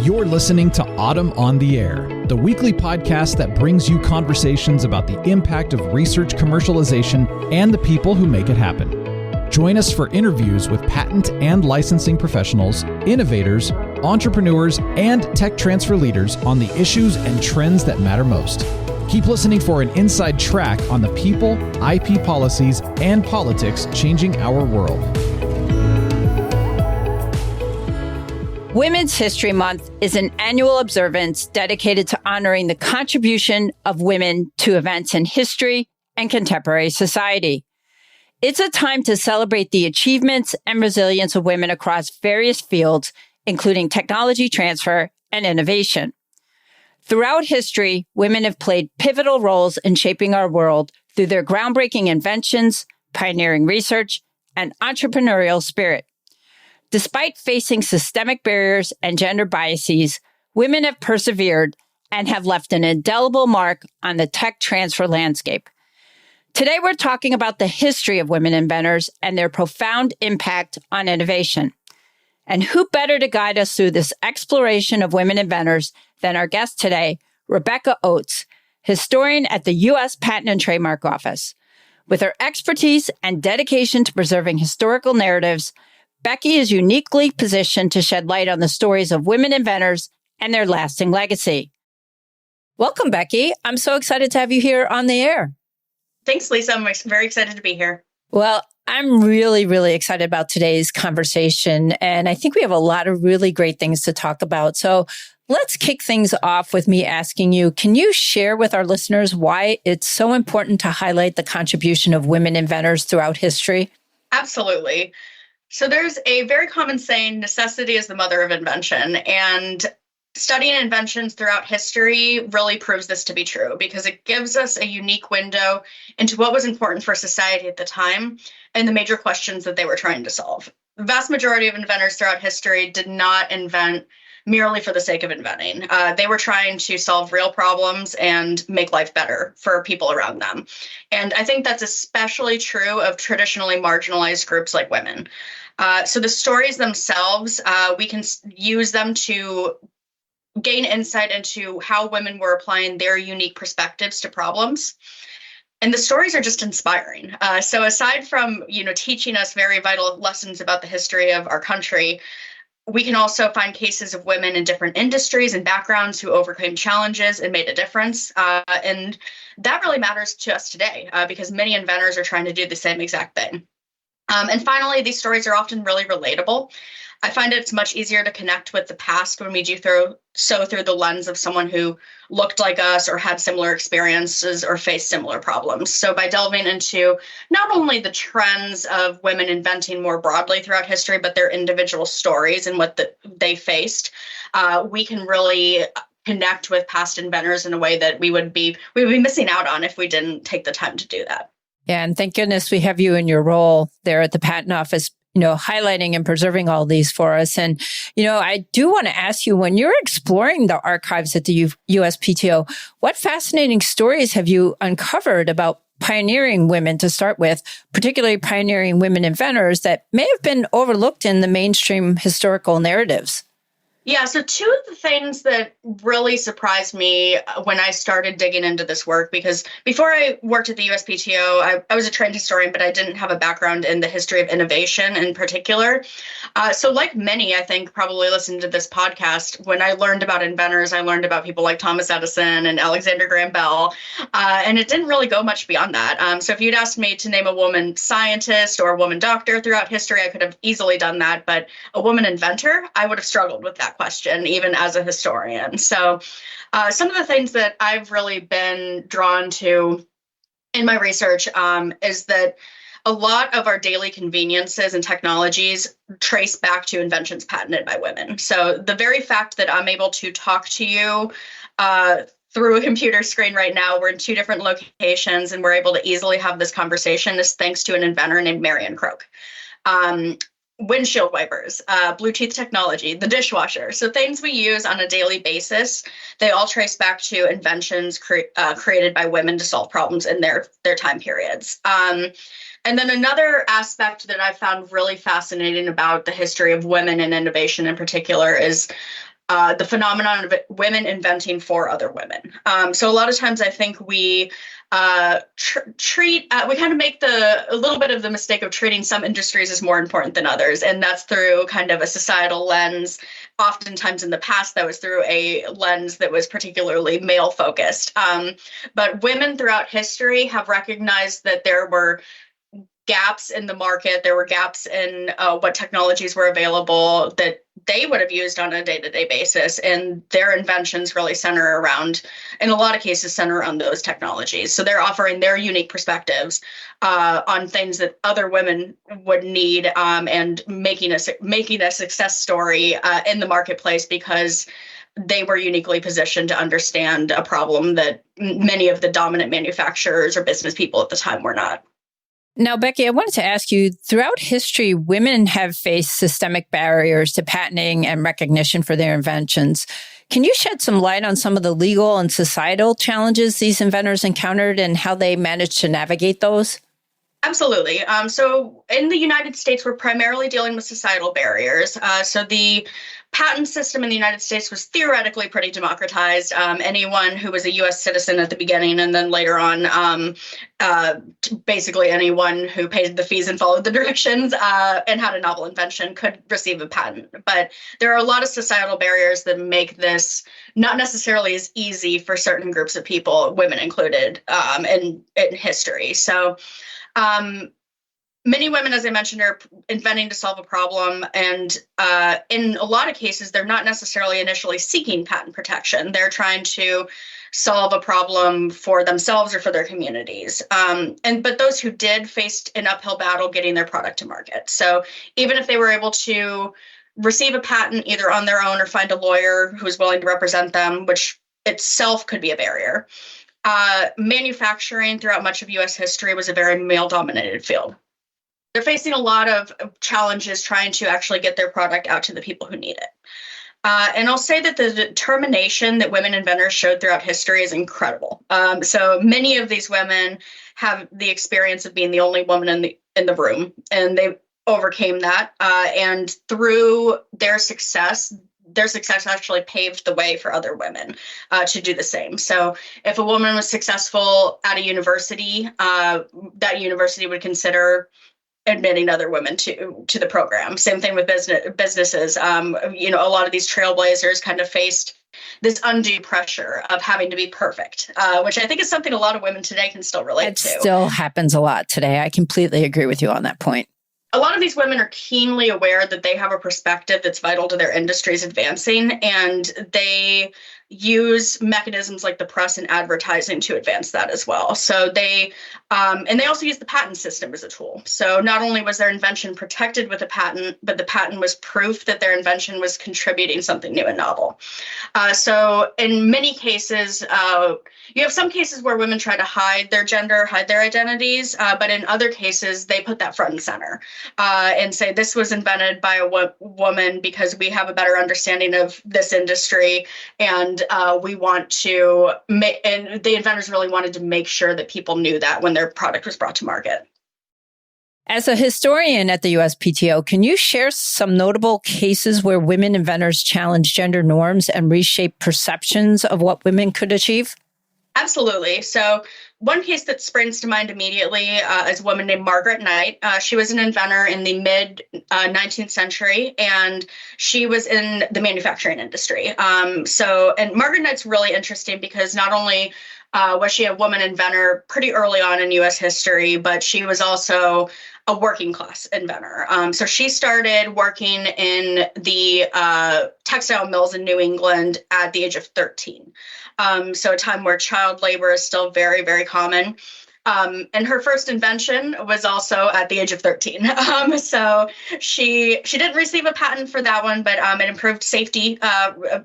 You're listening to Autumn on the Air, the weekly podcast that brings you conversations about the impact of research commercialization and the people who make it happen. Join us for interviews with patent and licensing professionals, innovators, entrepreneurs, and tech transfer leaders on the issues and trends that matter most. Keep listening for an inside track on the people, IP policies, and politics changing our world. Women's History Month is an annual observance dedicated to honoring the contribution of women to events in history and contemporary society. It's a time to celebrate the achievements and resilience of women across various fields, including technology transfer and innovation. Throughout history, women have played pivotal roles in shaping our world through their groundbreaking inventions, pioneering research, and entrepreneurial spirit. Despite facing systemic barriers and gender biases, women have persevered and have left an indelible mark on the tech transfer landscape. Today, we're talking about the history of women inventors and their profound impact on innovation. And who better to guide us through this exploration of women inventors than our guest today, Rebekah Oates, historian at the U.S. Patent and Trademark Office. With her expertise and dedication to preserving historical narratives, Becky is uniquely positioned to shed light on the stories of women inventors and their lasting legacy. Welcome, Becky. I'm so excited to have you here on the air. Thanks, Lisa. I'm very excited to be here. Well, I'm really excited about today's conversation, and I think we have a lot of really great things to talk about. So let's kick things off with me asking you, can you share with our listeners why it's so important to highlight the contribution of women inventors throughout history? Absolutely. So there's a very common saying, necessity is the mother of invention. And studying inventions throughout history really proves this to be true because it gives us a unique window into what was important for society at the time and the major questions that they were trying to solve. The vast majority of inventors throughout history did not invent merely for the sake of inventing. They were trying to solve real problems and make life better for people around them. And I think that's especially true of traditionally marginalized groups like women. So the stories themselves, we can use them to gain insight into how women were applying their unique perspectives to problems. And the stories are just inspiring. So aside from, teaching us very vital lessons about the history of our country, we can also find cases of women in different industries and backgrounds who overcame challenges and made a difference. And that really matters to us today because many inventors are trying to do the same exact thing. And finally, these stories are often really relatable. I find it's much easier to connect with the past when we do so through the lens of someone who looked like us or had similar experiences or faced similar problems. So by delving into not only the trends of women inventing more broadly throughout history, but their individual stories and what they faced, we can really connect with past inventors in a way that we would be missing out on if we didn't take the time to do that. Yeah, and thank goodness we have you in your role there at the Patent Office, highlighting and preserving all these for us. And, I do want to ask you, when you're exploring the archives at the USPTO, what fascinating stories have you uncovered about pioneering women to start with, particularly pioneering women inventors that may have been overlooked in the mainstream historical narratives? Yeah, so two of the things that really surprised me when I started digging into this work, because before I worked at the USPTO, I was a trained historian, but I didn't have a background in the history of innovation in particular. So like many, I think, probably listened to this podcast, when I learned about inventors, I learned about people like Thomas Edison and Alexander Graham Bell, and it didn't really go much beyond that. So if you'd asked me to name a woman scientist or a woman doctor throughout history, I could have easily done that, but a woman inventor, I would have struggled with that question, even as a historian. So some of the things that I've really been drawn to in my research is that a lot of our daily conveniences and technologies trace back to inventions patented by women. So the very fact that I'm able to talk to you through a computer screen right now, we're in two different locations and we're able to easily have this conversation is thanks to an inventor named Marion Croak. Windshield wipers, Bluetooth technology, the dishwasher. So things we use on a daily basis, they all trace back to inventions created by women to solve problems in their time periods. And then another aspect that I found really fascinating about the history of women in innovation in particular is the phenomenon of women inventing for other women. So a lot of times I think we we kind of make a little bit of the mistake of treating some industries as more important than others. And that's through kind of a societal lens. Oftentimes in the past, that was through a lens that was particularly male focused. But women throughout history have recognized that there were gaps in the market. There were gaps in what technologies were available that they would have used on a day-to-day basis. And their inventions really center around, in a lot of cases, center around those technologies. So they're offering their unique perspectives on things that other women would need, and making a success story in the marketplace because they were uniquely positioned to understand a problem that many of the dominant manufacturers or business people at the time were not. Now, Becky, I wanted to ask you, throughout history, women have faced systemic barriers to patenting and recognition for their inventions. Can you shed some light on some of the legal and societal challenges these inventors encountered and how they managed to navigate those? Absolutely. So in the United States, we're primarily dealing with societal barriers. So the patent system in the United States was theoretically pretty democratized. Anyone who was a U.S. citizen at the beginning and then later on, basically anyone who paid the fees and followed the directions and had a novel invention could receive a patent. But there are a lot of societal barriers that make this not necessarily as easy for certain groups of people, women included, in history. So many women, as I mentioned, are inventing to solve a problem. And in a lot of cases, they're not necessarily initially seeking patent protection. They're trying to solve a problem for themselves or for their communities. But those who did faced an uphill battle getting their product to market. So even if they were able to receive a patent either on their own or find a lawyer who is willing to represent them, which itself could be a barrier. Manufacturing throughout much of U.S. history was a very male-dominated field. They're facing a lot of challenges trying to actually get their product out to the people who need it. And I'll say that the determination that women inventors showed throughout history is incredible. So many of these women have the experience of being the only woman in the room, and they overcame that. And through their success actually paved the way for other women to do the same. So if a woman was successful at a university, that university would consider admitting other women to the program. Same thing with businesses. A lot of these trailblazers kind of faced this undue pressure of having to be perfect, which I think is something a lot of women today can still relate to. It still happens a lot today. I completely agree with you on that point. A lot of these women are keenly aware that they have a perspective that's vital to their industries advancing, and they use mechanisms like the press and advertising to advance that as well. So they also use the patent system as a tool. So not only was their invention protected with a patent, but the patent was proof that their invention was contributing something new and novel. So in many cases, you have some cases where women try to hide their gender, hide their identities, but in other cases, they put that front and center and say this was invented by a woman because we have a better understanding of this industry, and we want to and the inventors really wanted to make sure that people knew that when their product was brought to market. As a historian at the USPTO, can you share some notable cases where women inventors challenged gender norms and reshaped perceptions of what women could achieve? Absolutely. So one case that springs to mind immediately is a woman named Margaret Knight. She was an inventor in the mid-19th century, and she was in the manufacturing industry. And Margaret Knight's really interesting because not only was she a woman inventor pretty early on in U.S. history, but she was also a working class inventor. So she started working in the textile mills in New England at the age of 13. So a time where child labor is still very, very common. And her first invention was also at the age of 13. So she didn't receive a patent for that one, but it improved safety,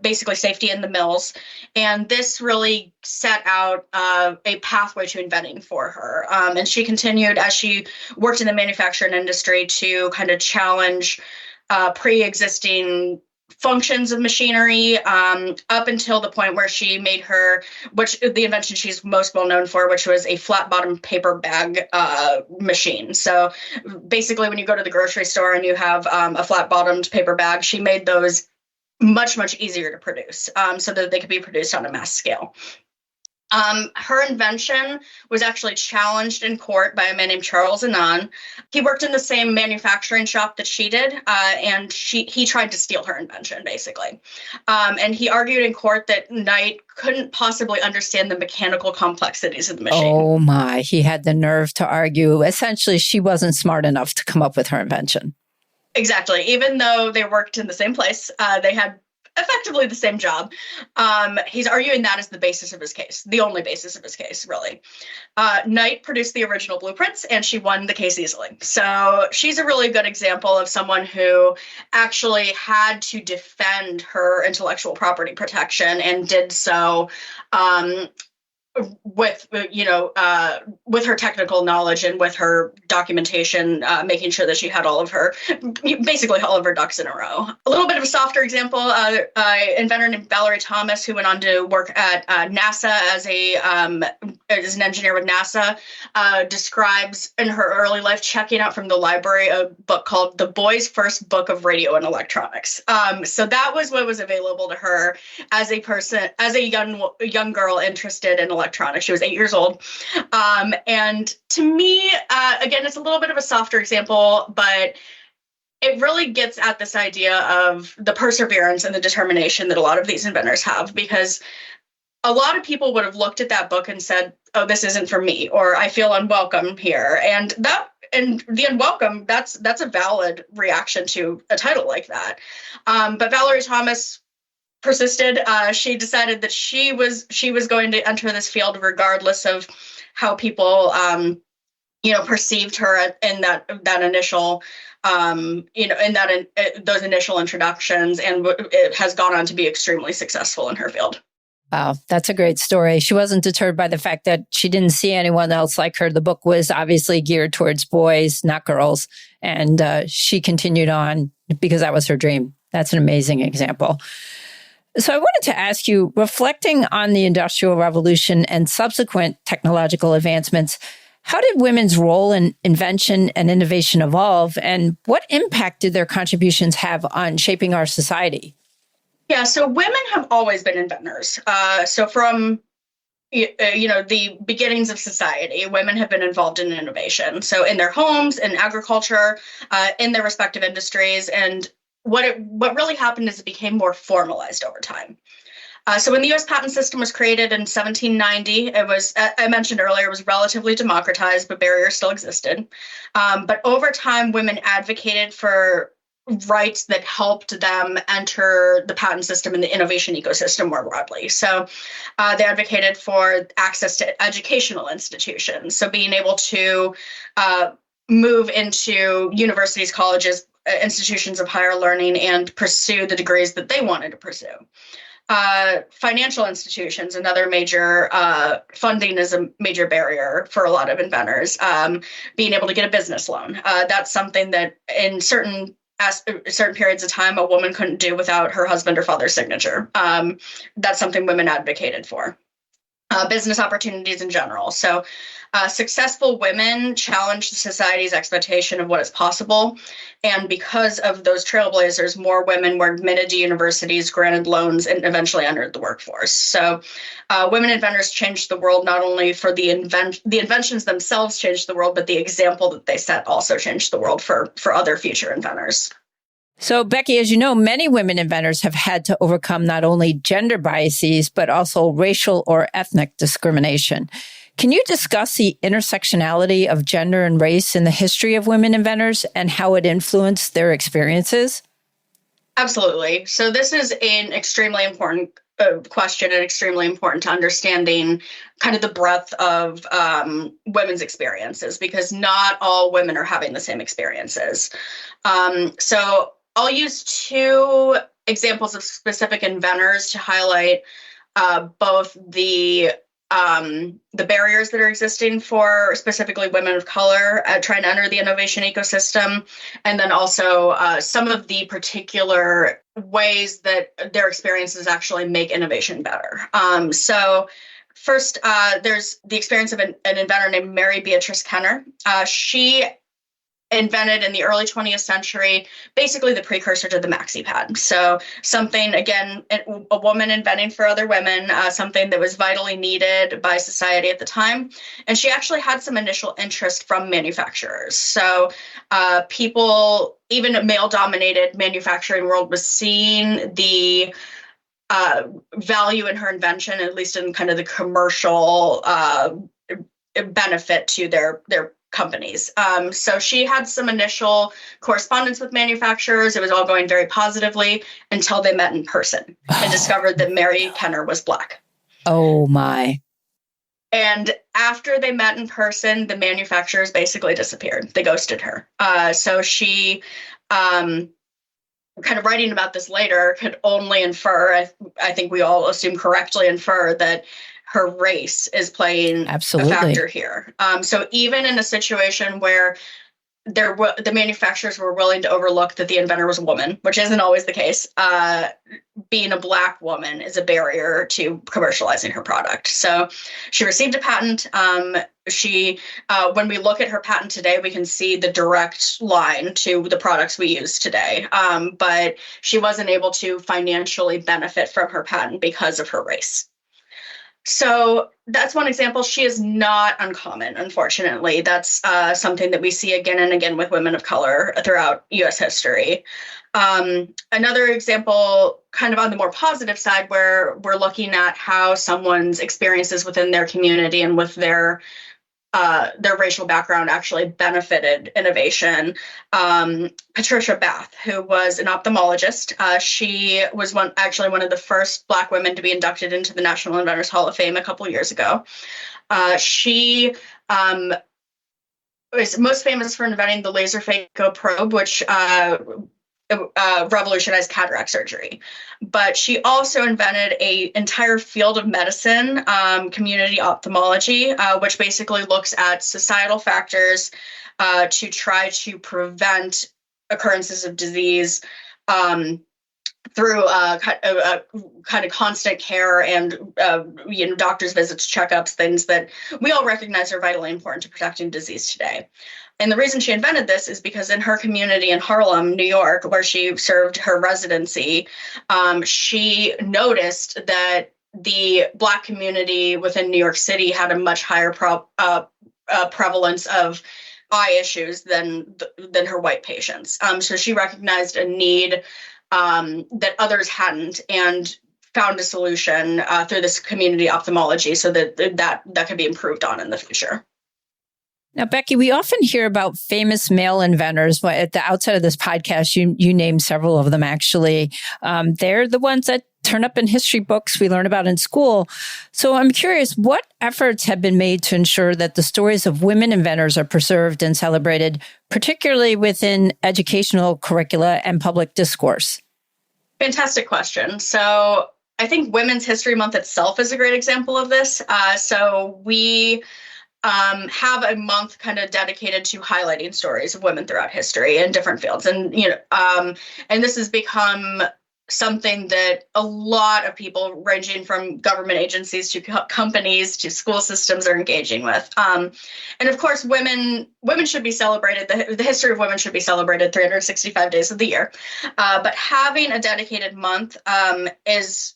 basically safety in the mills. And this really set out a pathway to inventing for her. And she continued as she worked in the manufacturing industry to kind of challenge pre-existing functions of machinery up until the point where she made the invention she's most well known for, which was a flat bottom paper bag machine. So basically when you go to the grocery store and you have a flat bottomed paper bag, she made those much, much easier to produce, so that they could be produced on a mass scale. Her invention was actually challenged in court by a man named Charles Annan. He worked in the same manufacturing shop that she did, and he tried to steal her invention, basically. And he argued in court that Knight couldn't possibly understand the mechanical complexities of the machine. Oh my, he had the nerve to argue. Essentially, she wasn't smart enough to come up with her invention. Exactly. Even though they worked in the same place, they had effectively the same job. He's arguing that is the basis of his case, the only basis of his case, really. Knight produced the original blueprints, and she won the case easily. So she's a really good example of someone who actually had to defend her intellectual property protection and did so with her technical knowledge and with her documentation, making sure that she had basically all of her ducks in a row. A little bit of a softer example, an inventor named Valerie Thomas, who went on to work at NASA as an engineer with NASA, describes in her early life checking out from the library a book called The Boy's First Book of Radio and Electronics. So that was what was available to her as a young girl interested in electronics. She was 8 years old. And to me, again, it's a little bit of a softer example, but it really gets at this idea of the perseverance and the determination that a lot of these inventors have, because a lot of people would have looked at that book and said, oh, this isn't for me, or I feel unwelcome here. And the unwelcome, that's a valid reaction to a title like that. But Valerie Thomas persisted. She decided that she was going to enter this field regardless of how people perceived her in that initial those initial introductions, and it has gone on to be extremely successful in her field. Wow, that's a great story. She wasn't deterred by the fact that she didn't see anyone else like her. The book was obviously geared towards boys, not girls. And she continued on because that was her dream. That's an amazing example. So I wanted to ask you, reflecting on the Industrial Revolution and subsequent technological advancements, how did women's role in invention and innovation evolve? And what impact did their contributions have on shaping our society? Yeah, so women have always been inventors. So from the beginnings of society, women have been involved in innovation. So in their homes, in agriculture, in their respective industries, and what really happened is it became more formalized over time. So when the U.S. patent system was created in 1790, it was, I mentioned earlier, it was relatively democratized, but barriers still existed. But over time, women advocated for rights that helped them enter the patent system and the innovation ecosystem more broadly. So they advocated for access to educational institutions. So being able to move into universities, colleges, institutions of higher learning and pursue the degrees that they wanted to pursue. Financial institutions, another major funding is a major barrier for a lot of inventors. Being able to get a business loan. That's something that in certain periods of time, a woman couldn't do without her husband or father's signature. That's something women advocated for. Business opportunities in general. So successful women challenged society's expectation of what is possible. And because of those trailblazers, more women were admitted to universities, granted loans, and eventually entered the workforce. So women inventors changed the world, not only for the inventions themselves changed the world, but the example that they set also changed the world for other future inventors. So, Becky, as you know, many women inventors have had to overcome not only gender biases, but also racial or ethnic discrimination. Can you discuss the intersectionality of gender and race in the history of women inventors and how it influenced their experiences? Absolutely. So this is an extremely important question and extremely important to understanding kind of the breadth of women's experiences, because not all women are having the same experiences. So I'll use two examples of specific inventors to highlight both the barriers that are existing for specifically women of color trying to enter the innovation ecosystem, and then also some of the particular ways that their experiences actually make innovation better. So first, there's the experience of an inventor named Mary Beatrice Kenner. She invented in the early 20th century, basically the precursor to the maxi pad. So something, again, a woman inventing for other women, something that was vitally needed by society at the time. And she actually had some initial interest from manufacturers. So people, even a male-dominated manufacturing world, was seeing the value in her invention, at least in kind of the commercial benefit to their companies. So she had some initial correspondence with manufacturers. It was all going very positively until they met in person and discovered that Mary Kenner was Black. Oh my. And after they met in person, the manufacturers basically disappeared. They ghosted her. So she, kind of writing about this later, could only infer, I think we all assume correctly infer, that her race is playing a factor here. So even in a situation where the manufacturers were willing to overlook that the inventor was a woman, which isn't always the case, being a Black woman is a barrier to commercializing her product. So she received a patent. When we look at her patent today, we can see the direct line to the products we use today. But she wasn't able to financially benefit from her patent because of her race. So that's one example. She is not uncommon, unfortunately. That's something that we see again and again with women of color throughout U.S. history. Another example, kind of on the more positive side, where we're looking at how someone's experiences within their community and with their racial background actually benefited innovation. Patricia Bath, who was an ophthalmologist, she was one of the first Black women to be inducted into the National Inventors Hall of Fame a couple years ago. She is most famous for inventing the laser phaco probe, which revolutionized cataract surgery. But she also invented an entire field of medicine, community ophthalmology, which basically looks at societal factors to try to prevent occurrences of disease through kind of constant care and doctor's visits, checkups, things that we all recognize are vitally important to protecting disease today. And the reason she invented this is because in her community in Harlem, New York, where she served her residency, she noticed that the Black community within New York City had a much higher prevalence of eye issues than her white patients. So she recognized a need that others hadn't, and found a solution through this community ophthalmology so that could be improved on in the future. Now, Becky, we often hear about famous male inventors, but at the outset of this podcast, you named several of them, actually. They're the ones that turn up in history books we learn about in school. So I'm curious, what efforts have been made to ensure that the stories of women inventors are preserved and celebrated, particularly within educational curricula and public discourse? Fantastic question. So I think Women's History Month itself is a great example of this. So we have a month kind of dedicated to highlighting stories of women throughout history in different fields. And, and this has become something that a lot of people ranging from government agencies to companies to school systems are engaging with. And of course, women should be celebrated. The history of women should be celebrated 365 days of the year. But having a dedicated month is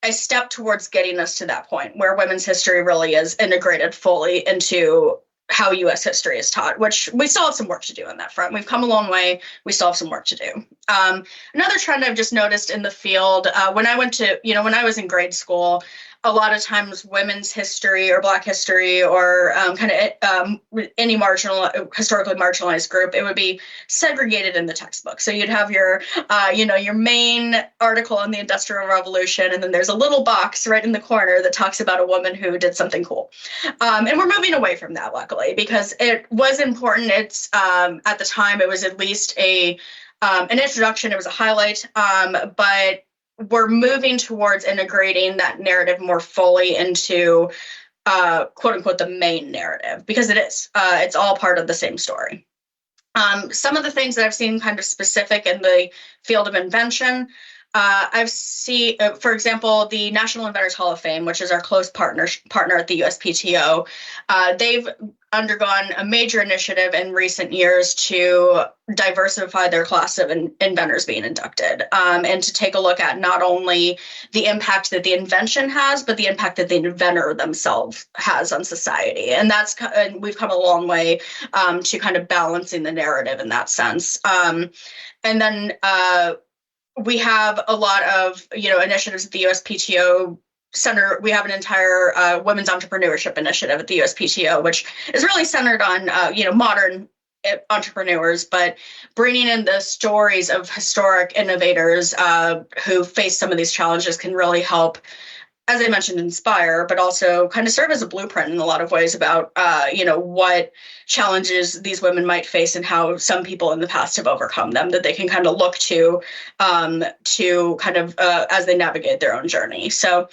a step towards getting us to that point where women's history really is integrated fully into how U.S. history is taught, which we still have some work to do on that front. We've come a long way. We still have some work to do. Another trend I've just noticed in the field, when I was in grade school, a lot of times women's history or Black history or any historically marginalized group, it would be segregated in the textbook. So you'd have your main article on the Industrial Revolution, and then there's a little box right in the corner that talks about a woman who did something cool. And we're moving away from that, luckily, because it was important. It's at the time, it was at least an introduction. It was a highlight, but we're moving towards integrating that narrative more fully into quote unquote the main narrative, because it is. It's all part of the same story. Some of the things that I've seen kind of specific in the field of invention, I've seen, for example, the National Inventors Hall of Fame, which is our close partner at the USPTO. They've undergone a major initiative in recent years to diversify their class of inventors being inducted, and to take a look at not only the impact that the invention has, but the impact that the inventor themselves has on society. And we've come a long way to kind of balancing the narrative in that sense. And then we have a lot of, initiatives at the USPTO Center. We have an entire women's entrepreneurship initiative at the USPTO, which is really centered on, modern entrepreneurs, but bringing in the stories of historic innovators who face some of these challenges can really help, as I mentioned, inspire, but also kind of serve as a blueprint in a lot of ways about, what challenges these women might face and how some people in the past have overcome them, that they can kind of look to kind of as they navigate their own journey. So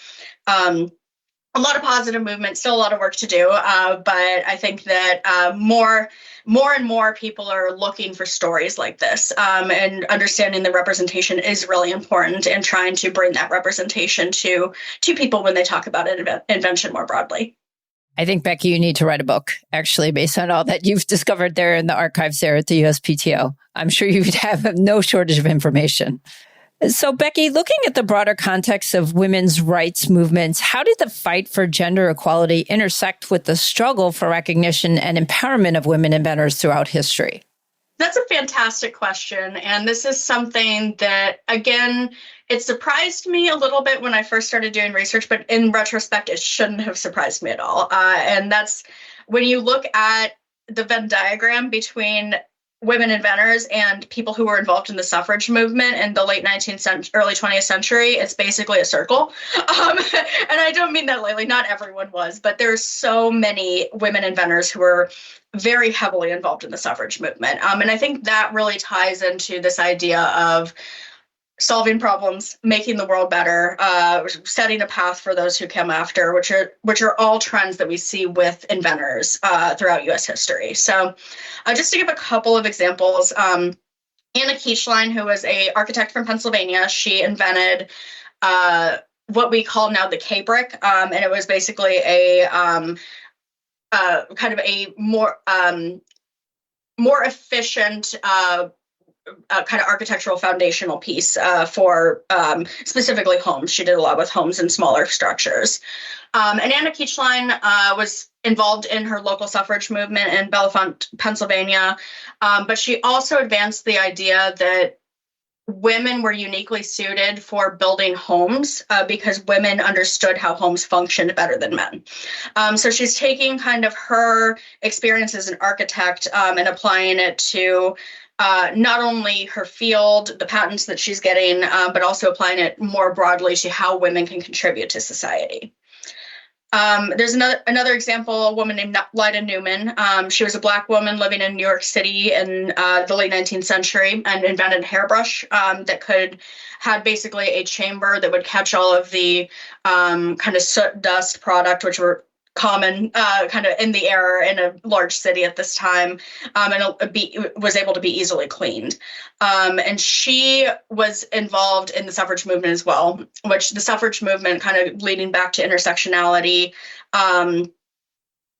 a lot of positive movement, still a lot of work to do, but I think that more and more people are looking for stories like this, and understanding the representation is really important, and trying to bring that representation to people when they talk about invention more broadly. I think, Becky, you need to write a book, actually, based on all that you've discovered there in the archives there at the USPTO. I'm sure you'd have no shortage of information. So, Becky, looking at the broader context of women's rights movements, how did the fight for gender equality intersect with the struggle for recognition and empowerment of women inventors throughout history? That's a fantastic question. And this is something that, again, it surprised me a little bit when I first started doing research, but in retrospect, it shouldn't have surprised me at all. And that's when you look at the Venn diagram between women inventors and people who were involved in the suffrage movement in the late 19th century, early 20th century, it's basically a circle. And I don't mean that lightly, not everyone was, but there's so many women inventors who were very heavily involved in the suffrage movement. And I think that really ties into this idea of solving problems, making the world better, setting a path for those who come after, which are all trends that we see with inventors throughout U.S. history. So just to give a couple of examples, Anna Keachline, who was an architect from Pennsylvania, she invented what we call now the K-brick, and it was basically a kind of a more efficient kind of architectural foundational piece for specifically homes. She did a lot with homes and smaller structures. And Anna Keachline was involved in her local suffrage movement in Bellefonte, Pennsylvania, but she also advanced the idea that women were uniquely suited for building homes because women understood how homes functioned better than men. So she's taking kind of her experience as an architect and applying it to not only her field, the patents that she's getting, but also applying it more broadly to how women can contribute to society. There's another example, a woman named Lyda Newman. She was a Black woman living in New York City in the late 19th century and invented a hairbrush that had basically a chamber that would catch all of the kind of soot, dust product, which were common kind of in the air in a large city at this time, and was able to be easily cleaned. And she was involved in the suffrage movement as well, which the suffrage movement, kind of leading back to intersectionality,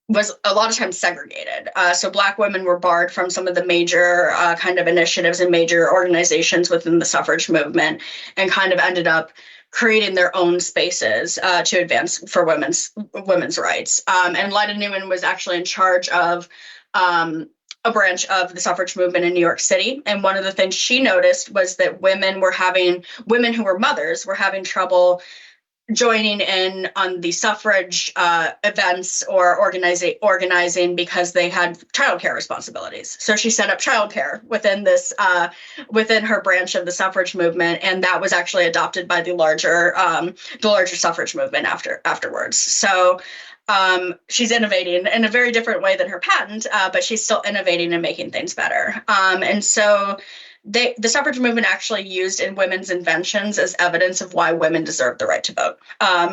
was a lot of times segregated. So Black women were barred from some of the major kind of initiatives and major organizations within the suffrage movement, and kind of ended up creating their own spaces to advance for women's rights. And Lyda Newman was actually in charge of a branch of the suffrage movement in New York City. And one of the things she noticed was that women who were mothers were having trouble joining in on the suffrage events or organizing because they had childcare responsibilities. So she set up childcare within within her branch of the suffrage movement, and that was actually adopted by the larger suffrage movement afterwards. So she's innovating in a very different way than her patent, but she's still innovating and making things better. And so the suffrage movement actually used in women's inventions as evidence of why women deserve the right to vote.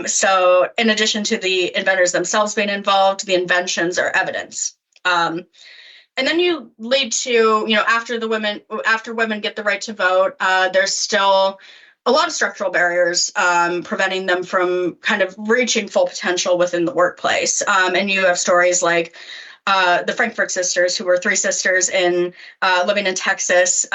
So in addition to the inventors themselves being involved, the inventions are evidence. And then you lead to, after women get the right to vote, there's still a lot of structural barriers preventing them from kind of reaching full potential within the workplace. And you have stories like the Frankfurt sisters, who were three sisters living in Texas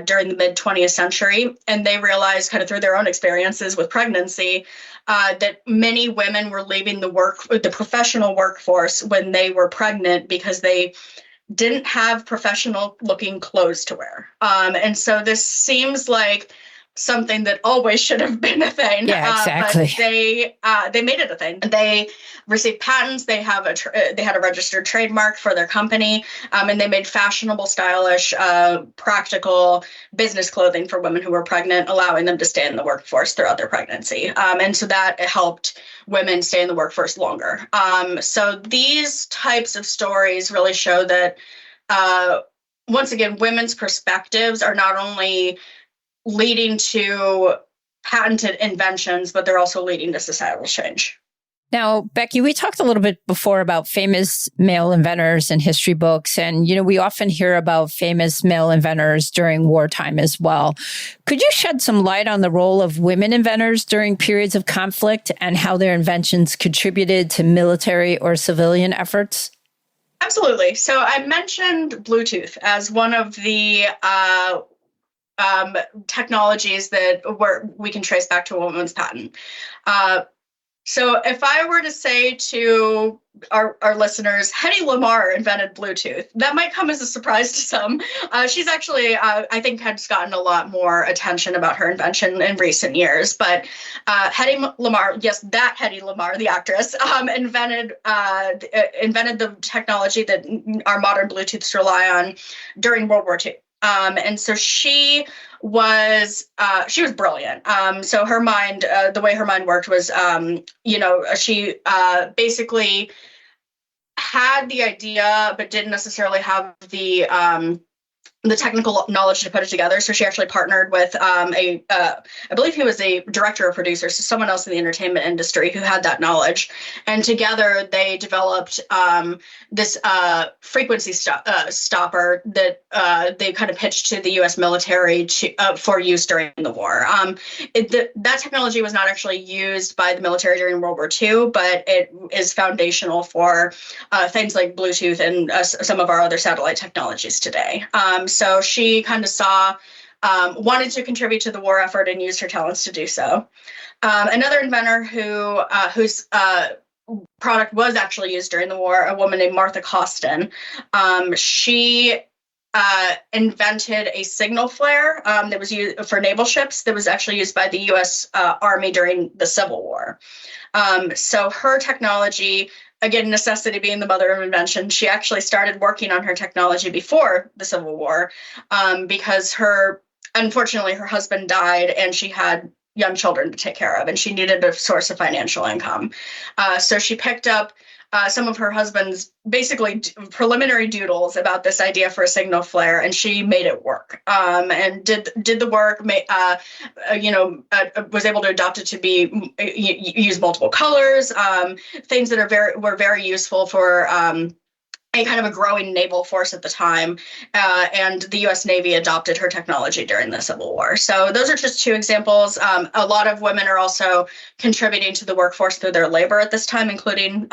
during the mid-20th century. And they realized kind of through their own experiences with pregnancy that many women were leaving the professional workforce when they were pregnant because they didn't have professional looking clothes to wear. And so this seems like something that always should have been a thing. Yeah, exactly. But they made it a thing. They received patents. They had a registered trademark for their company, and they made fashionable, stylish, practical business clothing for women who were pregnant, allowing them to stay in the workforce throughout their pregnancy. And so that helped women stay in the workforce longer. So these types of stories really show that, once again, women's perspectives are not only leading to patented inventions, but they're also leading to societal change. Now, Becky, we talked a little bit before about famous male inventors in history books. And, we often hear about famous male inventors during wartime as well. Could you shed some light on the role of women inventors during periods of conflict and how their inventions contributed to military or civilian efforts? Absolutely. So I mentioned Bluetooth as one of the technologies that we can trace back to a woman's patent. So if I were to say to our listeners, Hedy Lamarr invented Bluetooth, that might come as a surprise to some. She's actually, I think, has gotten a lot more attention about her invention in recent years. But Hedy Lamarr, yes, that Hedy Lamarr, the actress, invented the technology that our modern Bluetooths rely on during World War II. And so she was brilliant. So her mind, the way her mind worked was, she basically had the idea, but didn't necessarily have the technical knowledge to put it together. So she actually partnered with I believe he was a director or producer, so someone else in the entertainment industry who had that knowledge. And together they developed this frequency stopper that they kind of pitched to the U.S. military for use during the war. That technology was not actually used by the military during World War II, but it is foundational for things like Bluetooth and some of our other satellite technologies today. So she kind of wanted to contribute to the war effort and used her talents to do so. Another inventor whose product was actually used during the war, a woman named Martha Costin. She invented a signal flare that was used for naval ships that was actually used by the U.S. Army during the Civil War. So her technology, again, necessity being the mother of invention, she actually started working on her technology before the Civil War because unfortunately, her husband died and she had young children to take care of, and she needed a source of financial income. So she picked up some of her husband's basically preliminary doodles about this idea for a signal flare, and she made it work. And did the work. Was able to adopt it to be use multiple colors, things that were very useful for a kind of a growing naval force at the time, and the U.S. Navy adopted her technology during the Civil War. So those are just two examples. A lot of women are also contributing to the workforce through their labor at this time, including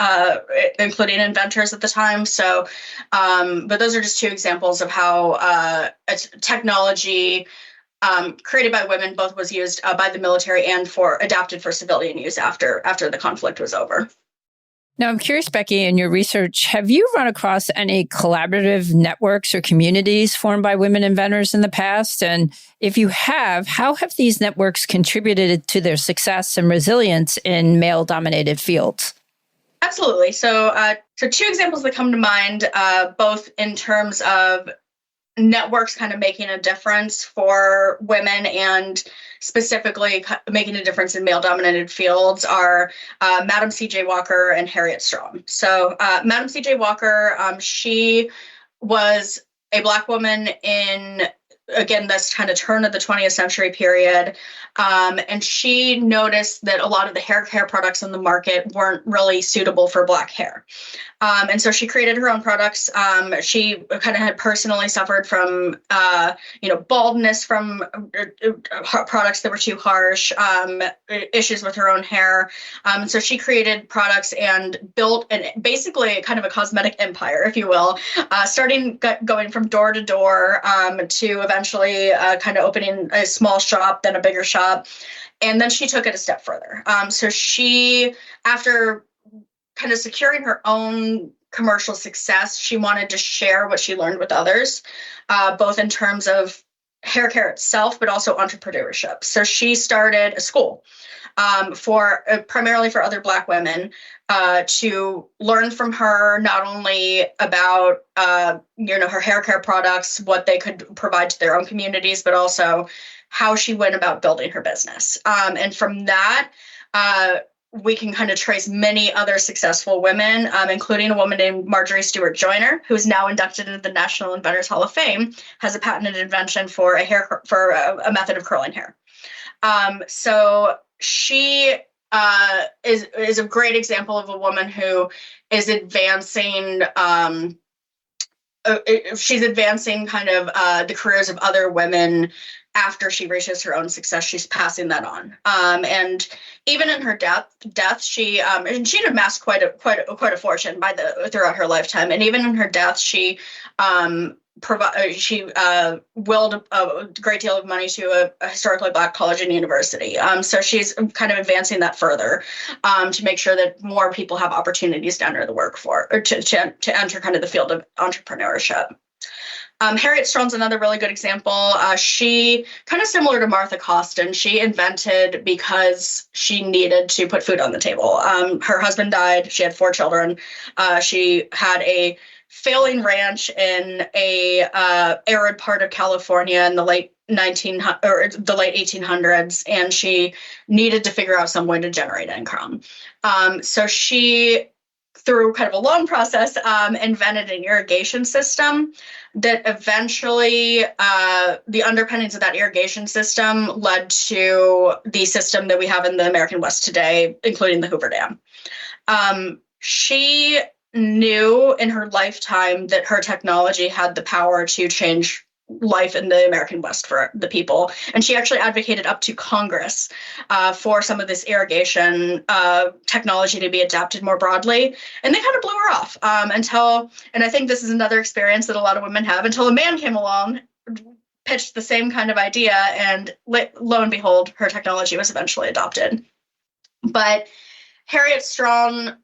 inventors at the time. So, but those are just two examples of how technology created by women both was used by the military and adapted for civilian use after the conflict was over. Now, I'm curious, Becky, in your research, have you run across any collaborative networks or communities formed by women inventors in the past? And if you have, how have these networks contributed to their success and resilience in male-dominated fields? Absolutely. So two examples that come to mind, both in terms of networks kind of making a difference for women and specifically making a difference in male-dominated fields, are Madam C.J. Walker and Harriet Strom. So Madam C.J. Walker, she was a Black woman in again, this kind of turn of the 20th century period. And she noticed that a lot of the hair care products on the market weren't really suitable for Black hair. And so she created her own products. She kind of had personally suffered from, baldness from products that were too harsh, issues with her own hair. So she created products and built basically kind of a cosmetic empire, if you will, starting going from door to door to eventually kind of opening a small shop, then a bigger shop. And then she took it a step further. So she, after kind of securing her own commercial success, she wanted to share what she learned with others, both in terms of hair care itself, but also entrepreneurship. So she started a school primarily for other Black women to learn from her, not only about her hair care products, what they could provide to their own communities, but also how she went about building her business. And from that, we can kind of trace many other successful women, including a woman named Marjorie Stewart Joyner, who's now inducted into the National Inventors Hall of Fame, has a patented invention for a method of curling hair. So she is a great example of a woman who is advancing. She's advancing kind of the careers of other women. After she reaches her own success, she's passing that on. And even in her death, she and she'd amassed quite a fortune throughout her lifetime. And even in her death, she willed a great deal of money to a historically Black college and university. So she's kind of advancing that further to make sure that more people have opportunities to enter the to enter kind of the field of entrepreneurship. Harriet Strone's another really good example. She, kind of similar to Martha Costin, she invented because she needed to put food on the table. Her husband died. She had 4 children. She had a failing ranch in a arid part of California in the late 1800s, and she needed to figure out some way to generate income. So she, through kind of a long process, invented an irrigation system that eventually, the underpinnings of that irrigation system led to the system that we have in the American West today, including the Hoover Dam. She knew in her lifetime that her technology had the power to change life in the American West for the people. And she actually advocated up to Congress for some of this irrigation technology to be adapted more broadly. And they kind of blew her off and I think this is another experience that a lot of women have, until a man came along, pitched the same kind of idea, and lo and behold, her technology was eventually adopted. But Harriet Strone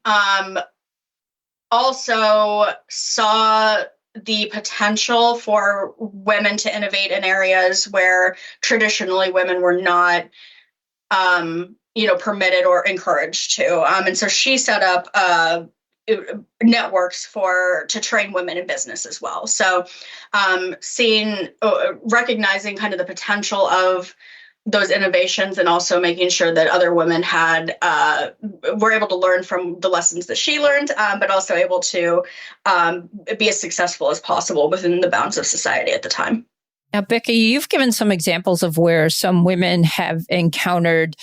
also saw the potential for women to innovate in areas where traditionally women were not, permitted or encouraged to. And so she set up networks to train women in business as well. So recognizing kind of the potential of those innovations, and also making sure that other women were able to learn from the lessons that she learned, but also able to be as successful as possible within the bounds of society at the time. Now, Becky, you've given some examples of where some women have encountered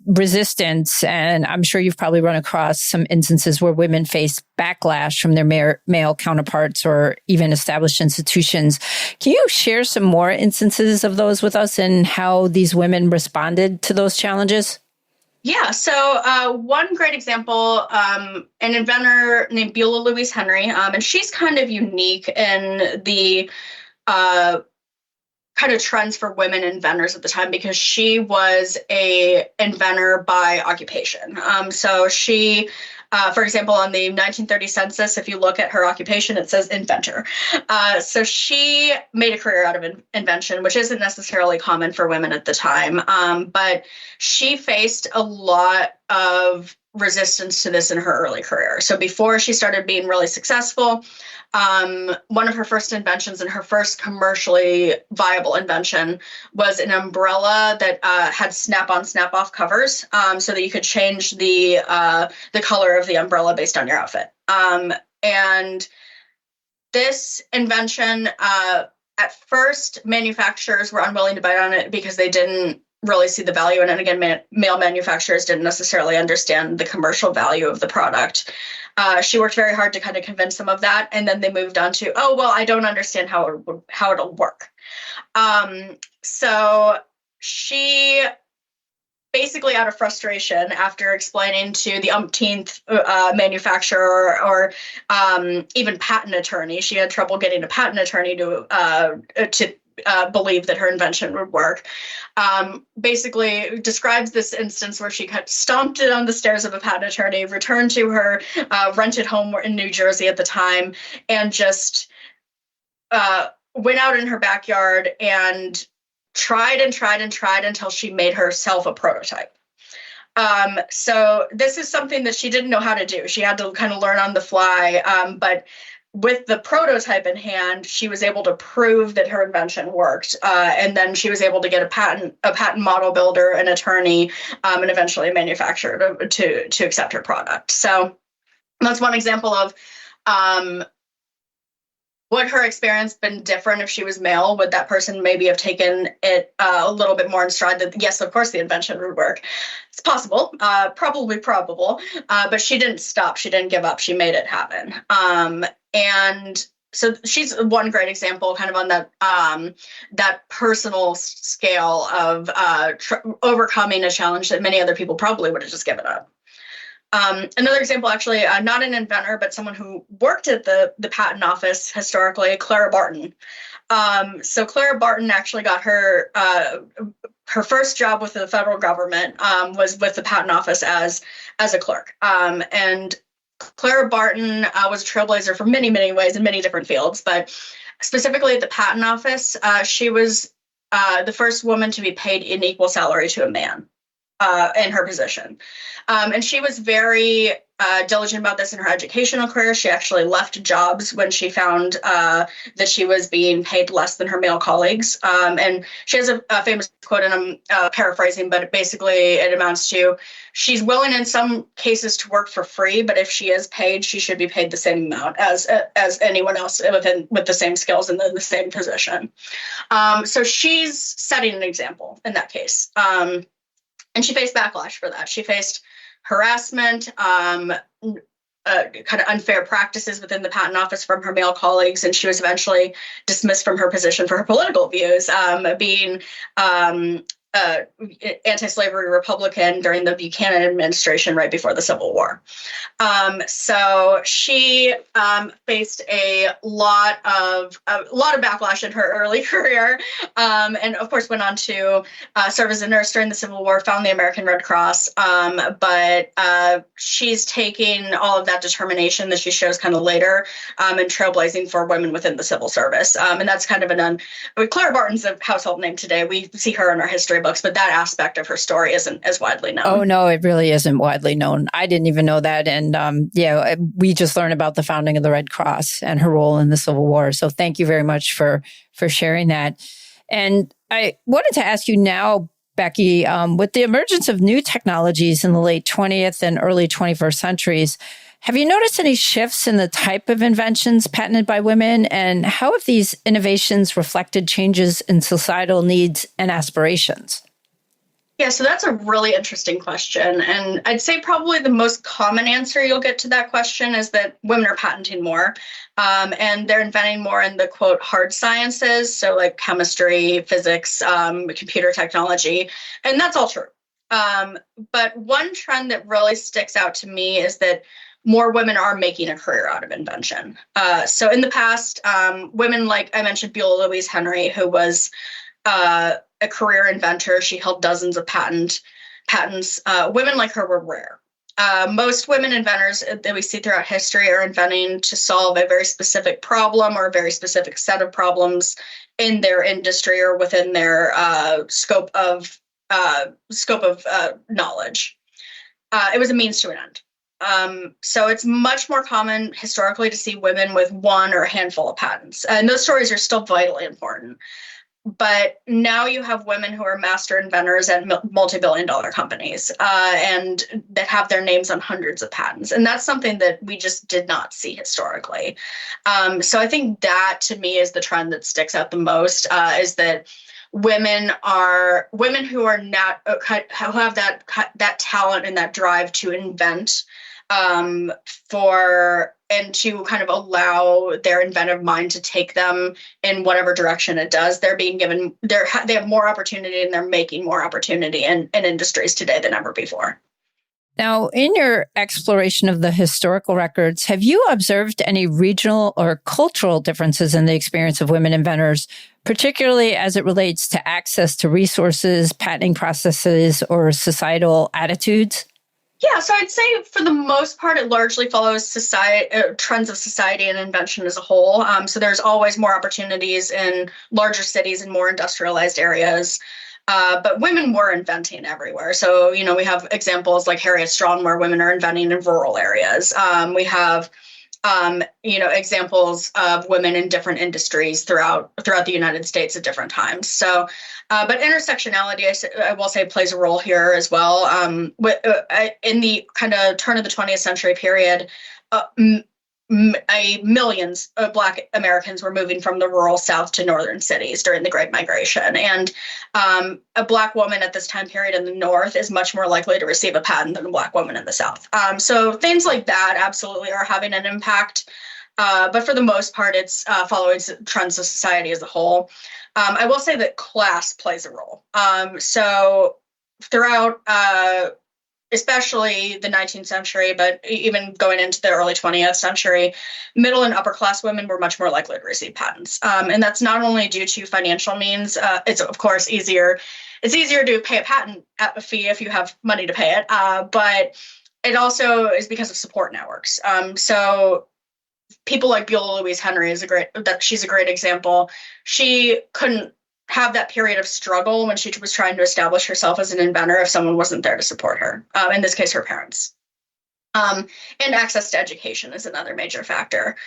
resistance, and I'm sure you've probably run across some instances where women face backlash from their male counterparts or even established institutions. Can you share some more instances of those with us and how these women responded to those challenges? Yeah, so one great example, an inventor named Beulah Louise Henry, and she's kind of unique in the kind of trends for women inventors at the time, because she was a inventor by occupation. So she, for example, on the 1930 census, if you look at her occupation, it says inventor. So she made a career out of invention, which isn't necessarily common for women at the time. But she faced a lot of resistance to this in her early career. So before she started being really successful, one of her first inventions and her first commercially viable invention was an umbrella that had snap-on, snap-off covers, so that you could change the color of the umbrella based on your outfit. And this invention At first, manufacturers were unwilling to bite on it because they didn't really see the value in it. And again, male manufacturers didn't necessarily understand the commercial value of the product. She worked very hard to kind of convince them of that. And then they moved on to, oh, well, I don't understand how it'll work. So she basically, out of frustration, after explaining to the umpteenth manufacturer or even patent attorney, she had trouble getting a patent attorney to believe that her invention would work. Basically describes this instance where she stomped it on the stairs of a patent attorney, returned to her rented home in New Jersey at the time, and just went out in her backyard and tried until she made herself a prototype. So this is something that she didn't know how to do. She had to kind of learn on the fly. But with the prototype in hand, she was able to prove that her invention worked. And then she was able to get a patent model builder, an attorney, and eventually a manufacturer to accept her product. So that's one example of would her experience been different if she was male? Would that person maybe have taken it a little bit more in stride that, yes, of course, the invention would work? It's possible, probably probable, but she didn't stop. She didn't give up. She made it happen. And so she's one great example kind of on that personal scale of overcoming a challenge that many other people probably would have just given up. Another example, actually, not an inventor, but someone who worked at the patent office historically, Clara Barton. So Clara Barton actually got her first job with the federal government was with the patent office as a clerk. And Clara Barton was a trailblazer for many, many ways in many different fields, but specifically at the patent office, she was the first woman to be paid an equal salary to a man. In her position. And she was very diligent about this in her educational career. She actually left jobs when she found that she was being paid less than her male colleagues. And she has a famous quote, and I'm paraphrasing, but basically it amounts to, she's willing in some cases to work for free, but if she is paid, she should be paid the same amount as anyone else with the same skills and the same position. So she's setting an example in that case. And she faced backlash for that. She faced harassment, kind of unfair practices within the patent office from her male colleagues, and she was eventually dismissed from her position for her political views, being anti-slavery Republican during the Buchanan administration right before the Civil War. So she faced a lot of backlash in her early career, and of course went on to serve as a nurse during the Civil War, found the American Red Cross, but she's taking all of that determination that she shows kind of later and trailblazing for women within the civil service. And that's kind of Clara Barton's a household name today. We see her in our history books, but that aspect of her story isn't as widely known. Oh, no, it really isn't widely known. I didn't even know that. And we just learned about the founding of the Red Cross and her role in the Civil War. So thank you very much for sharing that. And I wanted to ask you now, Becky, with the emergence of new technologies in the late 20th and early 21st centuries, have you noticed any shifts in the type of inventions patented by women? And how have these innovations reflected changes in societal needs and aspirations? Yeah, so that's a really interesting question. And I'd say probably the most common answer you'll get to that question is that women are patenting more. And they're inventing more in the, quote, hard sciences, so like chemistry, physics, computer technology. And that's all true. But one trend that really sticks out to me is that more women are making a career out of invention. So in the past, women like I mentioned, Beulah Louise Henry, who was a career inventor. She held dozens of patents. Women like her were rare. Most women inventors that we see throughout history are inventing to solve a very specific problem or a very specific set of problems in their industry or within their scope of knowledge. It was a means to an end. So it's much more common historically to see women with one or a handful of patents. And those stories are still vitally important. But now you have women who are master inventors at multi-billion-dollar companies, and that have their names on hundreds of patents. And that's something that we just did not see historically. So I think that, to me, is the trend that sticks out the most, is that women who are not who have that talent and that drive to invent, and to kind of allow their inventive mind to take them in whatever direction it does. They're being given, they have more opportunity, and they're making more opportunity in industries today than ever before. Now, in your exploration of the historical records, have you observed any regional or cultural differences in the experience of women inventors, particularly as it relates to access to resources, patenting processes, or societal attitudes? Yeah, so I'd say for the most part, it largely follows trends of society and invention as a whole. So there's always more opportunities in larger cities and more industrialized areas. But women were inventing everywhere. So, we have examples like Harriet Strong, where women are inventing in rural areas. We have examples of women in different industries throughout the United States at different times. So, but intersectionality, I will say, plays a role here as well. In the kind of turn of the 20th century period, millions of Black Americans were moving from the rural South to northern cities during the Great Migration. And a Black woman at this time period in the North is much more likely to receive a patent than a Black woman in the South. So things like that absolutely are having an impact. But for the most part, it's following trends of society as a whole. I will say that class plays a role. So throughout especially the 19th century, but even going into the early 20th century, middle and upper class women were much more likely to receive patents. And that's not only due to financial means. It's, of course, easier. It's easier to pay a patent fee if you have money to pay it. But it also is because of support networks. So people like Beulah Louise Henry she's a great example. She couldn't have that period of struggle when she was trying to establish herself as an inventor if someone wasn't there to support her, in this case, her parents. And access to education is another major factor.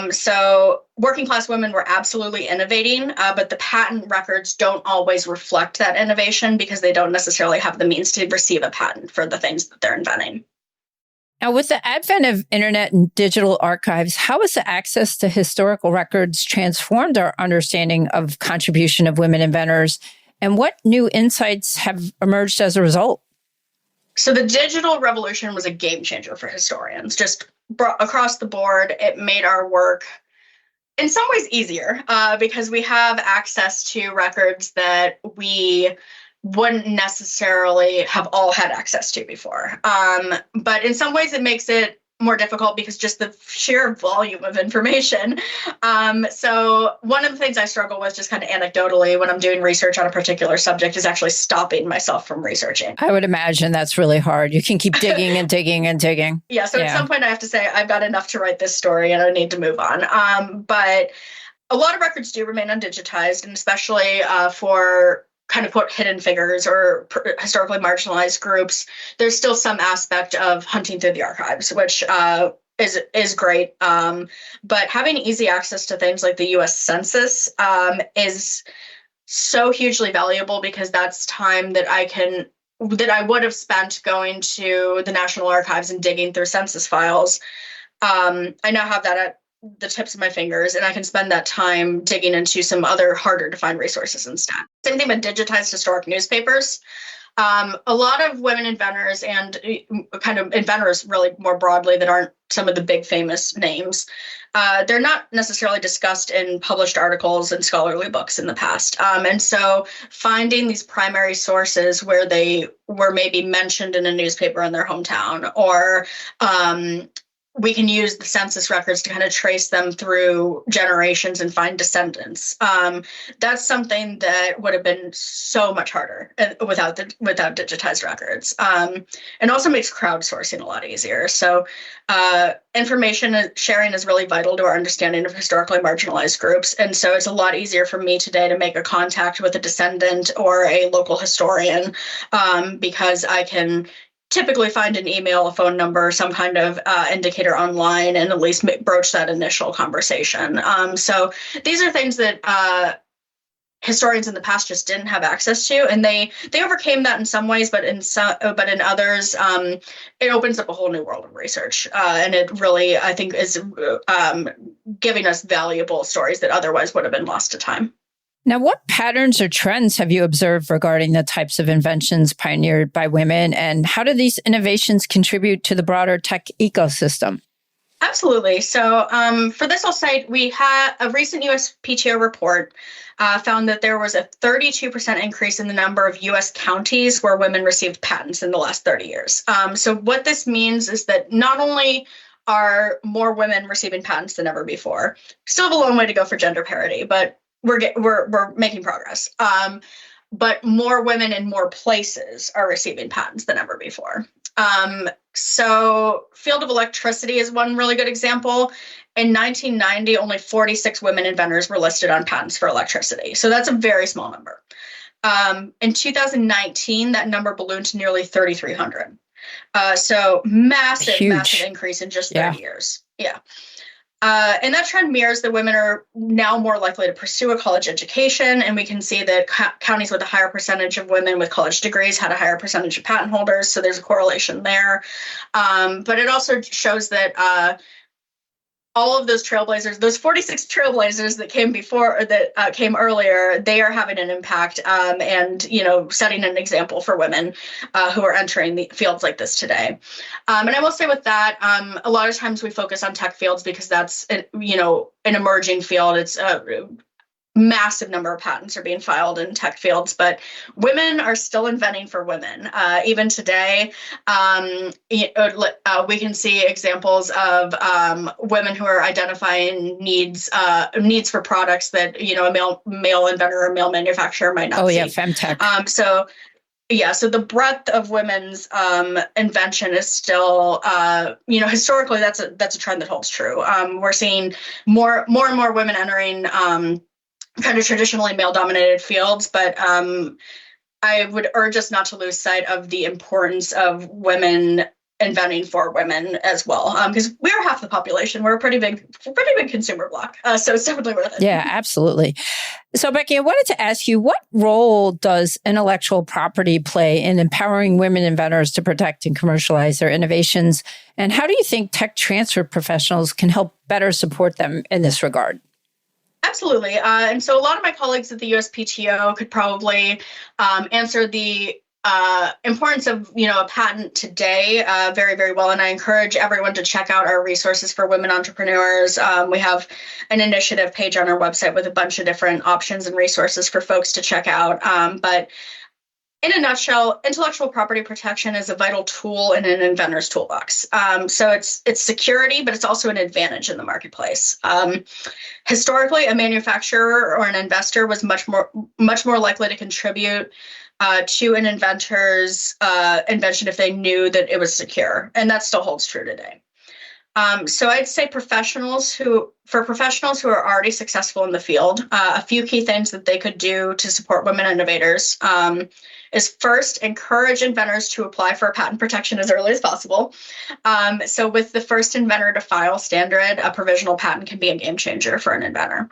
So working class women were absolutely innovating, but the patent records don't always reflect that innovation because they don't necessarily have the means to receive a patent for the things that they're inventing. Now, with the advent of internet and digital archives, how has the access to historical records transformed our understanding of contribution of women inventors, and what new insights have emerged as a result? So the digital revolution was a game changer for historians. Just across the board, it made our work in some ways easier because we have access to records that we wouldn't necessarily have all had access to before. But in some ways it makes it more difficult because just the sheer volume of information. So one of the things I struggle with just kind of anecdotally when I'm doing research on a particular subject is actually stopping myself from researching. I would imagine that's really hard. You can keep digging and digging and digging. Yeah. So at some point I have to say, I've got enough to write this story and I need to move on. But a lot of records do remain undigitized, and especially for kind of quote hidden figures or historically marginalized groups, there's still some aspect of hunting through the archives, which is great. But having easy access to things like the U.S. Census is so hugely valuable because that's time that I would have spent going to the National Archives and digging through census files. I now have that at the tips of my fingers, and I can spend that time digging into some other harder to find resources instead. Same thing with digitized historic newspapers. A lot of women inventors and kind of inventors really more broadly that aren't some of the big famous names, they're not necessarily discussed in published articles and scholarly books in the past. And so finding these primary sources where they were maybe mentioned in a newspaper in their hometown, or we can use the census records to kind of trace them through generations and find descendants. That's something that would have been so much harder without digitized records. And also makes crowdsourcing a lot easier. So information sharing is really vital to our understanding of historically marginalized groups. And so it's a lot easier for me today to make a contact with a descendant or a local historian because I can typically find an email, a phone number, some kind of indicator online, and at least broach that initial conversation. So these are things that historians in the past just didn't have access to, and they overcame that in some ways, but in others, it opens up a whole new world of research, and it really, I think, is giving us valuable stories that otherwise would have been lost to time. Now, what patterns or trends have you observed regarding the types of inventions pioneered by women, and how do these innovations contribute to the broader tech ecosystem? Absolutely. So for this, I'll cite, we had a recent USPTO report found that there was a 32% increase in the number of U.S. counties where women received patents in the last 30 years. So what this means is that not only are more women receiving patents than ever before, still have a long way to go for gender parity, but we're making progress. But more women in more places are receiving patents than ever before. So field of electricity is one really good example. In 1990, only 46 women inventors were listed on patents for electricity. So that's a very small number. In 2019, that number ballooned to nearly 3,300. So massive increase in just 30 years. Yeah. And that trend mirrors that women are now more likely to pursue a college education. And we can see that counties with a higher percentage of women with college degrees had a higher percentage of patent holders. So there's a correlation there. But it also shows that all of those trailblazers, those 46 trailblazers that came before, or that came earlier, they are having an impact and, setting an example for women who are entering the fields like this today. And I will say with that, a lot of times we focus on tech fields because that's, an emerging field. It's massive number of patents are being filed in tech fields, but women are still inventing for women. Even today, we can see examples of women who are identifying needs for products that, a male inventor or male manufacturer might not see. Oh, yeah, femtech. So the breadth of women's invention is still, historically, that's a trend that holds true. We're seeing more and more women entering kind of traditionally male-dominated fields, but I would urge us not to lose sight of the importance of women inventing for women as well, because we're half the population. We're a pretty big consumer block, so it's definitely worth it. Yeah, absolutely. So, Becky, I wanted to ask you, what role does intellectual property play in empowering women inventors to protect and commercialize their innovations, and how do you think tech transfer professionals can help better support them in this regard? Absolutely. And so a lot of my colleagues at the USPTO could probably answer the importance of, a patent today very, very well. And I encourage everyone to check out our resources for women entrepreneurs. We have an initiative page on our website with a bunch of different options and resources for folks to check out. But in a nutshell, intellectual property protection is a vital tool in an inventor's toolbox. So it's security, but it's also an advantage in the marketplace. Historically, a manufacturer or an investor was much more likely to contribute to an inventor's invention if they knew that it was secure, and that still holds true today. So I'd say professionals who are already successful in the field, a few key things that they could do to support women innovators is first, encourage inventors to apply for patent protection as early as possible. So with the first inventor to file standard, a provisional patent can be a game changer for an inventor.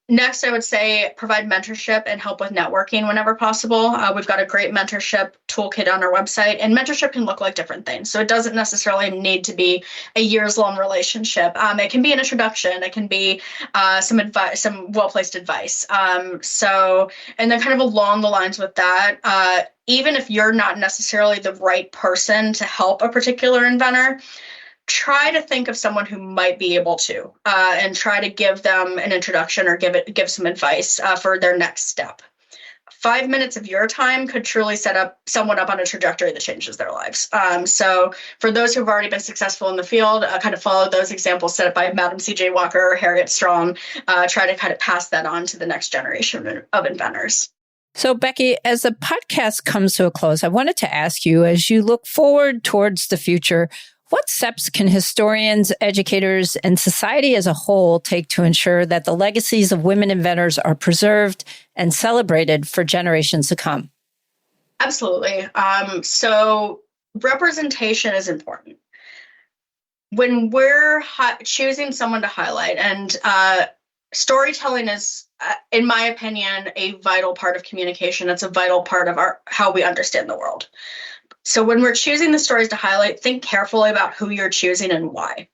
Next, I would say provide mentorship and help with networking whenever possible. We've got a great mentorship toolkit on our website, and mentorship can look like different things. So it doesn't necessarily need to be a years-long relationship. It can be an introduction. It can be some advice, some well-placed advice. And then kind of along the lines with that, even if you're not necessarily the right person to help a particular inventor, try to think of someone who might be able to, and try to give them an introduction or give some advice for their next step. 5 minutes of your time could truly set someone up on a trajectory that changes their lives. So for those who've already been successful in the field, kind of follow those examples set up by Madam C.J. Walker or Harriet Strong, try to kind of pass that on to the next generation of inventors. So, Becky, as the podcast comes to a close, I wanted to ask you, as you look forward towards the future, what steps can historians, educators, and society as a whole take to ensure that the legacies of women inventors are preserved and celebrated for generations to come? Absolutely. So representation is important. When we're choosing someone to highlight, and storytelling is in my opinion, a vital part of communication. It's a vital part of how we understand the world. So when we're choosing the stories to highlight, think carefully about who you're choosing and why.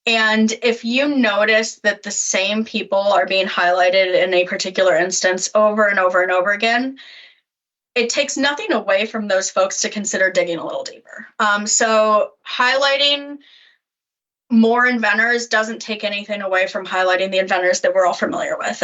And if you notice that the same people are being highlighted in a particular instance over and over and over again, it takes nothing away from those folks to consider digging a little deeper. So highlighting more inventors doesn't take anything away from highlighting the inventors that we're all familiar with.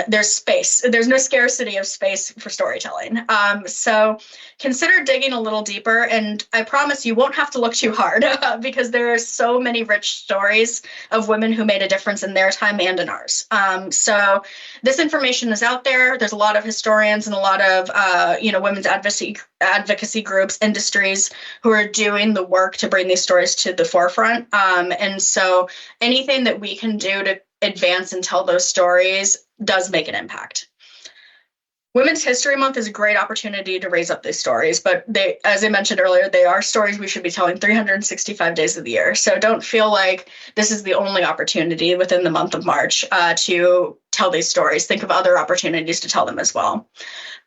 There's space. There's no scarcity of space for storytelling. So consider digging a little deeper, and I promise you won't have to look too hard because there are so many rich stories of women who made a difference in their time and in ours. So this information is out there. There's a lot of historians and a lot of women's advocacy groups, industries who are doing the work to bring these stories to the forefront. And so anything that we can do to advance and tell those stories does make an impact. Women's History Month is a great opportunity to raise up these stories, but they, as I mentioned earlier, they are stories we should be telling 365 days of the year. So don't feel like this is the only opportunity within the month of March to tell these stories. Think of other opportunities to tell them as well.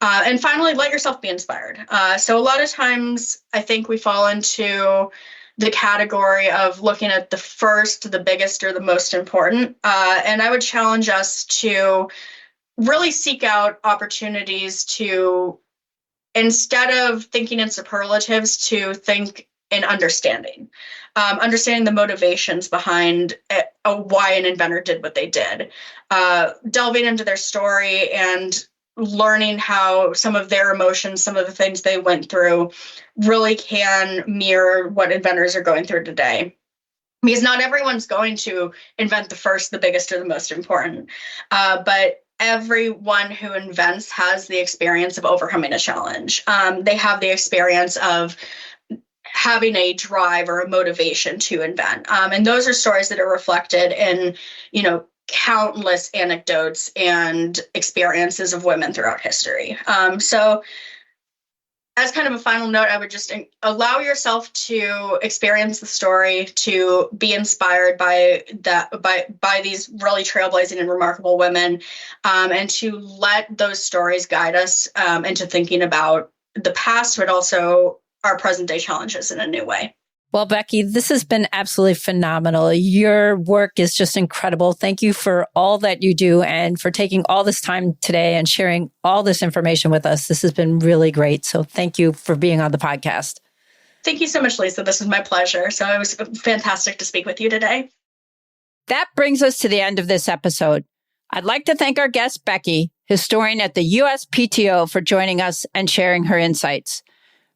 And finally, let yourself be inspired. So a lot of times I think we fall into the category of looking at the first, the biggest, or the most important. And I would challenge us to really seek out opportunities to, instead of thinking in superlatives, to think in understanding the motivations behind why an inventor did what they did, delving into their story and learning how some of their emotions, some of the things they went through really can mirror what inventors are going through today. Because not everyone's going to invent the first, the biggest, or the most important, but everyone who invents has the experience of overcoming a challenge. They have the experience of having a drive or a motivation to invent. And those are stories that are reflected in, countless anecdotes and experiences of women throughout history. So as kind of a final note, I would just allow yourself to experience the story, to be inspired by these really trailblazing and remarkable women, and to let those stories guide us into thinking about the past, but also our present day challenges in a new way. Well, Becky, this has been absolutely phenomenal. Your work is just incredible. Thank you for all that you do and for taking all this time today and sharing all this information with us. This has been really great. So thank you for being on the podcast. Thank you so much, Lisa. This was my pleasure. So it was fantastic to speak with you today. That brings us to the end of this episode. I'd like to thank our guest, Becky, historian at the USPTO, for joining us and sharing her insights.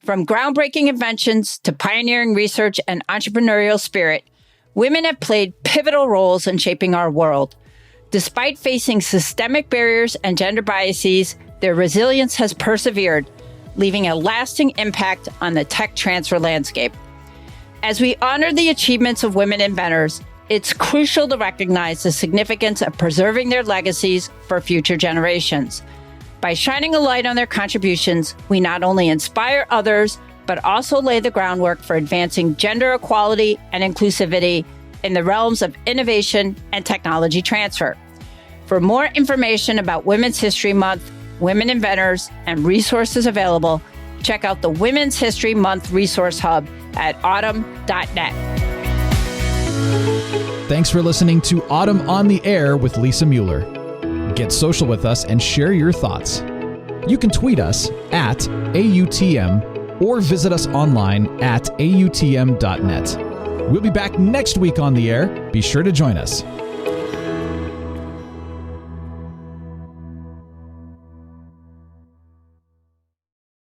From groundbreaking inventions to pioneering research and entrepreneurial spirit, women have played pivotal roles in shaping our world. Despite facing systemic barriers and gender biases, their resilience has persevered, leaving a lasting impact on the tech transfer landscape. As we honor the achievements of women inventors, it's crucial to recognize the significance of preserving their legacies for future generations. By shining a light on their contributions, we not only inspire others, but also lay the groundwork for advancing gender equality and inclusivity in the realms of innovation and technology transfer. For more information about Women's History Month, women inventors, and resources available, check out the Women's History Month Resource Hub at autumn.net. Thanks for listening to Autumn on the Air with Lisa Mueller. Get social with us and share your thoughts. You can tweet us at AUTM or visit us online at AUTM.net. We'll be back next week on the air. Be sure to join us.